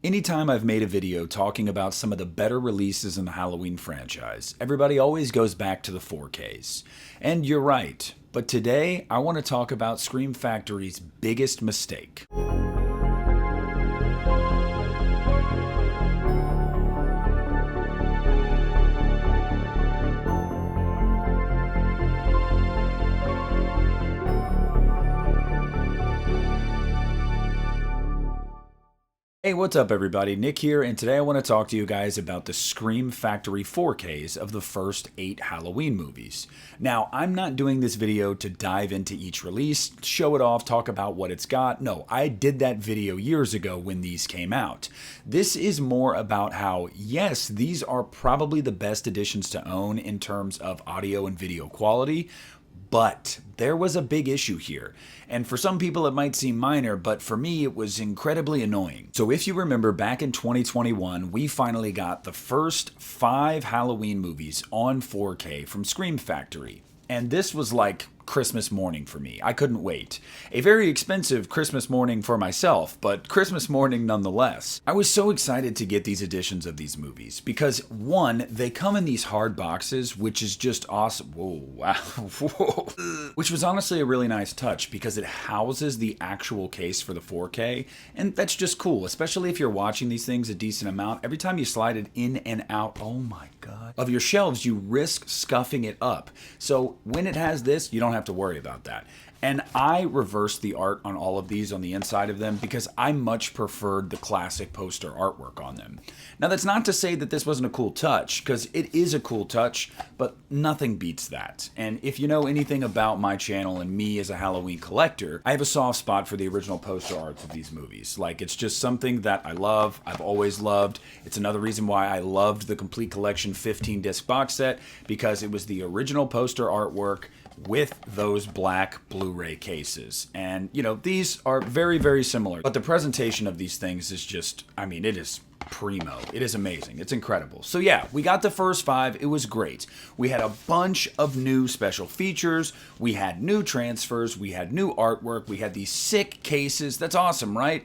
Anytime I've made a video talking about some of the better releases in the Halloween franchise, everybody always goes back to the 4Ks. And you're right, but today I want to talk about Scream Factory's biggest mistake. Hey, what's up everybody? Nick here, and today I want to talk to you guys about the Scream Factory 4Ks of the first 8 Halloween movies. Now, I'm not doing this video to dive into each release, show it off, talk about what it's got. No, I did that video years ago when these came out. This is more about how, yes, these are probably the best editions to own in terms of audio and video quality, but there was a big issue here. And for some people it might seem minor, but for me it was incredibly annoying. So if you remember, back in 2021, we finally got the first 5 Halloween movies on 4K from Scream Factory. And this was like Christmas morning for me. I couldn't wait. A very expensive Christmas morning for myself, but Christmas morning nonetheless. I was so excited to get these editions of these movies because, one, they come in these hard boxes, which is just awesome. Whoa, wow, whoa. Which was honestly a really nice touch because it houses the actual case for the 4K, and that's just cool, especially if you're watching these things a decent amount. Every time you slide it in and out, oh my god, of your shelves, you risk scuffing it up. So when it has this, you don't have to worry about that. And I reversed the art on all of these on the inside of them because I much preferred the classic poster artwork on them. Now that's not to say that this wasn't a cool touch, because it is a cool touch, but nothing beats that. And if you know anything about my channel and me as a Halloween collector, I have a soft spot for the original poster arts of these movies. Like, it's just something that I love, I've always loved. It's another reason why I loved the Complete Collection 15-disc box set, because it was the original poster artwork with those black Blu-ray cases. And, you know, these are very, very similar. But the presentation of these things is just, I mean, it is primo. It is amazing. It's incredible. So yeah, we got the first 5. It was great. We had a bunch of new special features. We had new transfers. We had new artwork. We had these sick cases. That's awesome, right?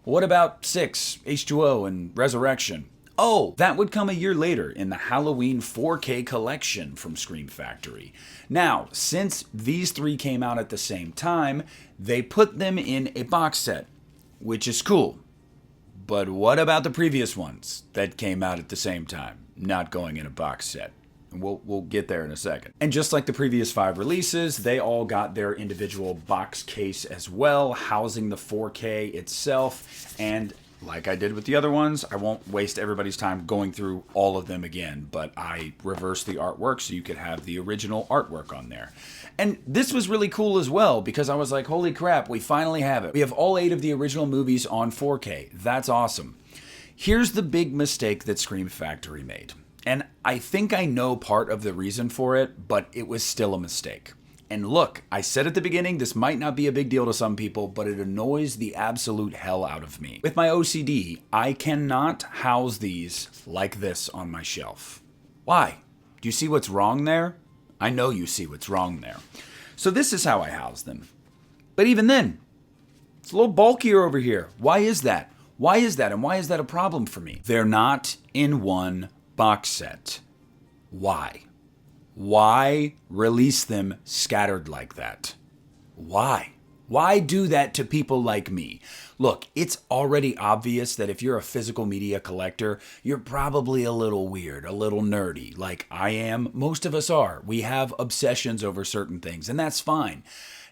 What about 6, H2O, and Resurrection? Oh, that would come a year later in the Halloween 4K collection from Scream Factory. Now, since these 3 came out at the same time, they put them in a box set, which is cool. But what about the previous ones that came out at the same time, not going in a box set? We'll get there in a second. And just like the previous 5 releases, they all got their individual box case as well, housing the 4K itself. And like I did with the other ones, I won't waste everybody's time going through all of them again, but I reversed the artwork so you could have the original artwork on there. And this was really cool as well, because I was like, holy crap, we finally have it. We have all 8 of the original movies on 4K. That's awesome. Here's the big mistake that Scream Factory made. And I think I know part of the reason for it, but it was still a mistake. And look, I said at the beginning, this might not be a big deal to some people, but it annoys the absolute hell out of me. With my OCD, I cannot house these like this on my shelf. Why? Do you see what's wrong there? I know you see what's wrong there. So this is how I house them. But even then, it's a little bulkier over here. Why is that? Why is that? And why is that a problem for me? They're not in one box set. Why? Why release them scattered like that? Why? Why do that to people like me? Look, it's already obvious that if you're a physical media collector, you're probably a little weird, a little nerdy, like I am. Most of us are. We have obsessions over certain things, and that's fine.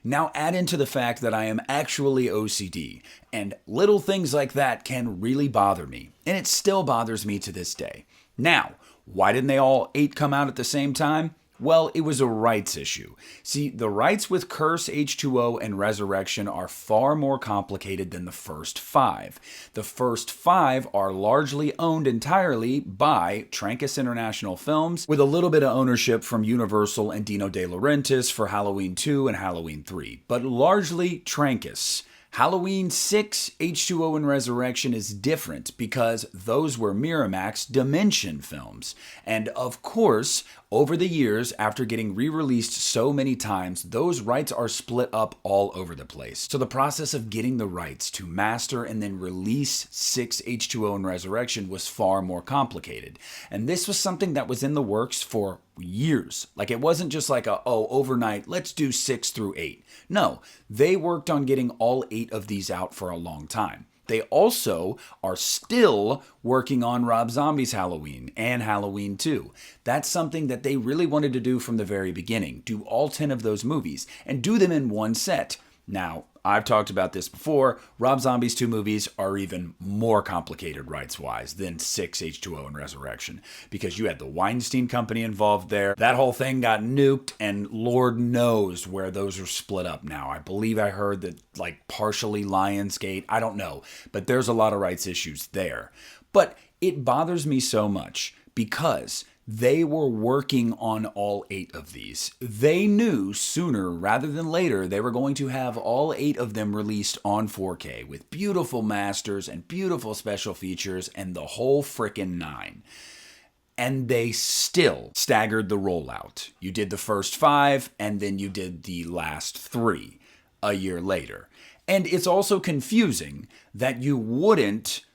Now add into the fact that I am actually OCD, and little things like that can really bother me, and it still bothers me to this day. Now, why didn't they all 8 come out at the same time? Well, it was a rights issue. See, the rights with Curse, H2O, and Resurrection are far more complicated than the first 5. The first 5 are largely owned entirely by Trancas International Films, with a little bit of ownership from Universal and Dino De Laurentiis for Halloween 2 and Halloween 3, but largely Trancas. Halloween 6, H2O and Resurrection is different because those were Miramax Dimension films. And of course, over the years, after getting re-released so many times, those rights are split up all over the place. So the process of getting the rights to master and then release 6 H2O and Resurrection was far more complicated. And this was something that was in the works for years. Like, it wasn't just like overnight, let's do 6 through 8. No, they worked on getting all 8 of these out for a long time. They also are still working on Rob Zombie's Halloween and Halloween 2. That's something that they really wanted to do from the very beginning. Do all 10 of those movies and do them in one set. Now, I've talked about this before. Rob Zombie's 2 movies are even more complicated rights-wise than 6 H2O and Resurrection, because you had the Weinstein Company involved there. That whole thing got nuked, and Lord knows where those are split up now. I believe I heard that, like, partially Lionsgate. I don't know, but there's a lot of rights issues there. But it bothers me so much because they were working on all 8 of these. They knew sooner rather than later they were going to have all 8 of them released on 4K with beautiful masters and beautiful special features and the whole frickin' 9. And they still staggered the rollout. You did the first 5 and then you did the last 3 a year later. And it's also confusing that you wouldn't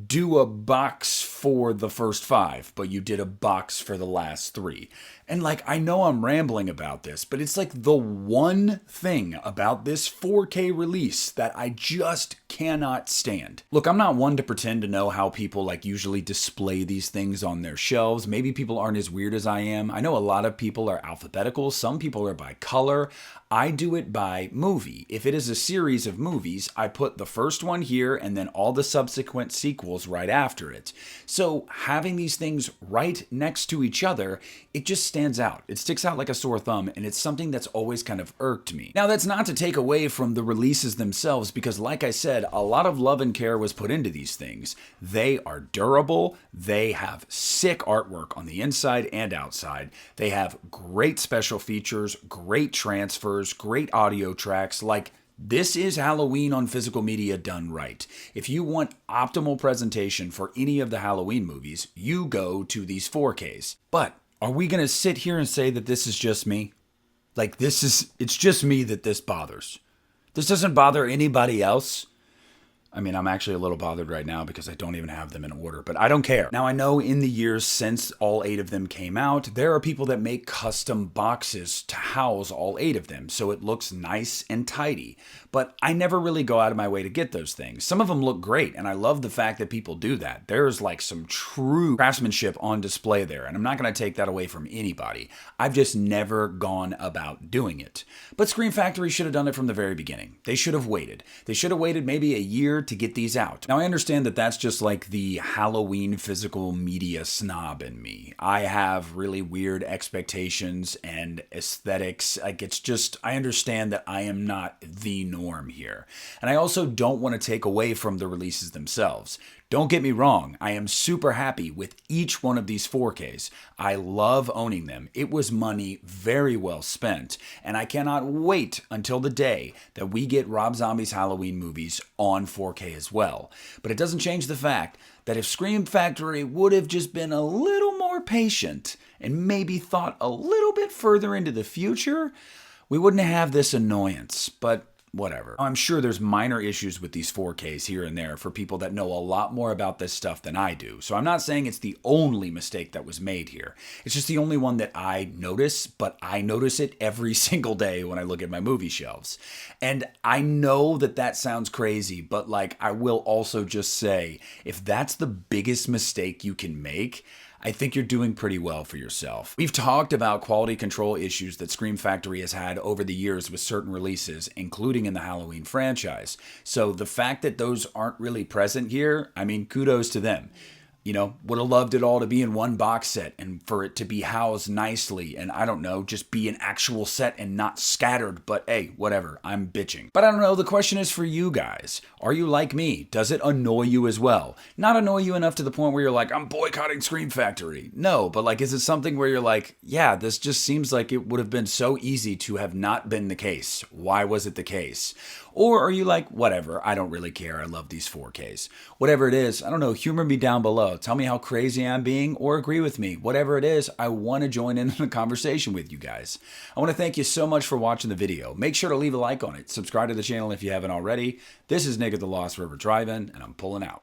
do a box for the first 5, but you did a box for the last 3. And like, I know I'm rambling about this, but it's like the one thing about this 4K release that I just cannot stand. Look, I'm not one to pretend to know how people like usually display these things on their shelves. Maybe people aren't as weird as I am. I know a lot of people are alphabetical. Some people are by color. I do it by movie. If it is a series of movies, I put the first one here and then all the subsequent sequels right after it. So having these things right next to each other, it just stands out. It sticks out like a sore thumb, and it's something that's always kind of irked me. Now, that's not to take away from the releases themselves, because like I said, a lot of love and care was put into these things. They are durable. They have sick artwork on the inside and outside. They have great special features, great transfers, great audio tracks. Like, this is Halloween on physical media done right. If you want optimal presentation for any of the Halloween movies, you go to these 4Ks. But are we going to sit here and say that this is just me? Like, it's just me that this bothers. This doesn't bother anybody else. I mean, I'm actually a little bothered right now because I don't even have them in order, but I don't care. Now, I know in the years since all 8 of them came out, there are people that make custom boxes to house all 8 of them, so it looks nice and tidy. But I never really go out of my way to get those things. Some of them look great, and I love the fact that people do that. There's like some true craftsmanship on display there, and I'm not going to take that away from anybody. I've just never gone about doing it. But Scream Factory should have done it from the very beginning. They should have waited. They should have waited maybe a year to get these out. Now, I understand that that's just like the Halloween physical media snob in me. I have really weird expectations and aesthetics. Like, it's just, I understand that I am not the norm here. And I also don't want to take away from the releases themselves. Don't get me wrong, I am super happy with each one of these 4Ks. I love owning them. It was money very well spent, and I cannot wait until the day that we get Rob Zombie's Halloween movies on 4K as well. But it doesn't change the fact that if Scream Factory would have just been a little more patient and maybe thought a little bit further into the future, we wouldn't have this annoyance. But whatever. I'm sure there's minor issues with these 4Ks here and there for people that know a lot more about this stuff than I do. So I'm not saying it's the only mistake that was made here. It's just the only one that I notice, but I notice it every single day when I look at my movie shelves. And I know that that sounds crazy, but like, I will also just say, if that's the biggest mistake you can make, I think you're doing pretty well for yourself. We've talked about quality control issues that Scream Factory has had over the years with certain releases, including in the Halloween franchise. So the fact that those aren't really present here, I mean, kudos to them. You know, would have loved it all to be in one box set and for it to be housed nicely and, I don't know, just be an actual set and not scattered. But hey, whatever, I'm bitching. But I don't know, the question is for you guys. Are you like me? Does it annoy you as well? Not annoy you enough to the point where you're like, I'm boycotting Scream Factory. No, but like, is it something where you're like, yeah, this just seems like it would have been so easy to have not been the case. Why was it the case? Or are you like, whatever, I don't really care, I love these 4Ks. Whatever it is, I don't know, humor me down below. Tell me how crazy I'm being or agree with me. Whatever it is, I want to join in the conversation with you guys. I want to thank you so much for watching the video. Make sure to leave a like on it. Subscribe to the channel if you haven't already. This is Nick at the Lost River Drive-In, and I'm pulling out.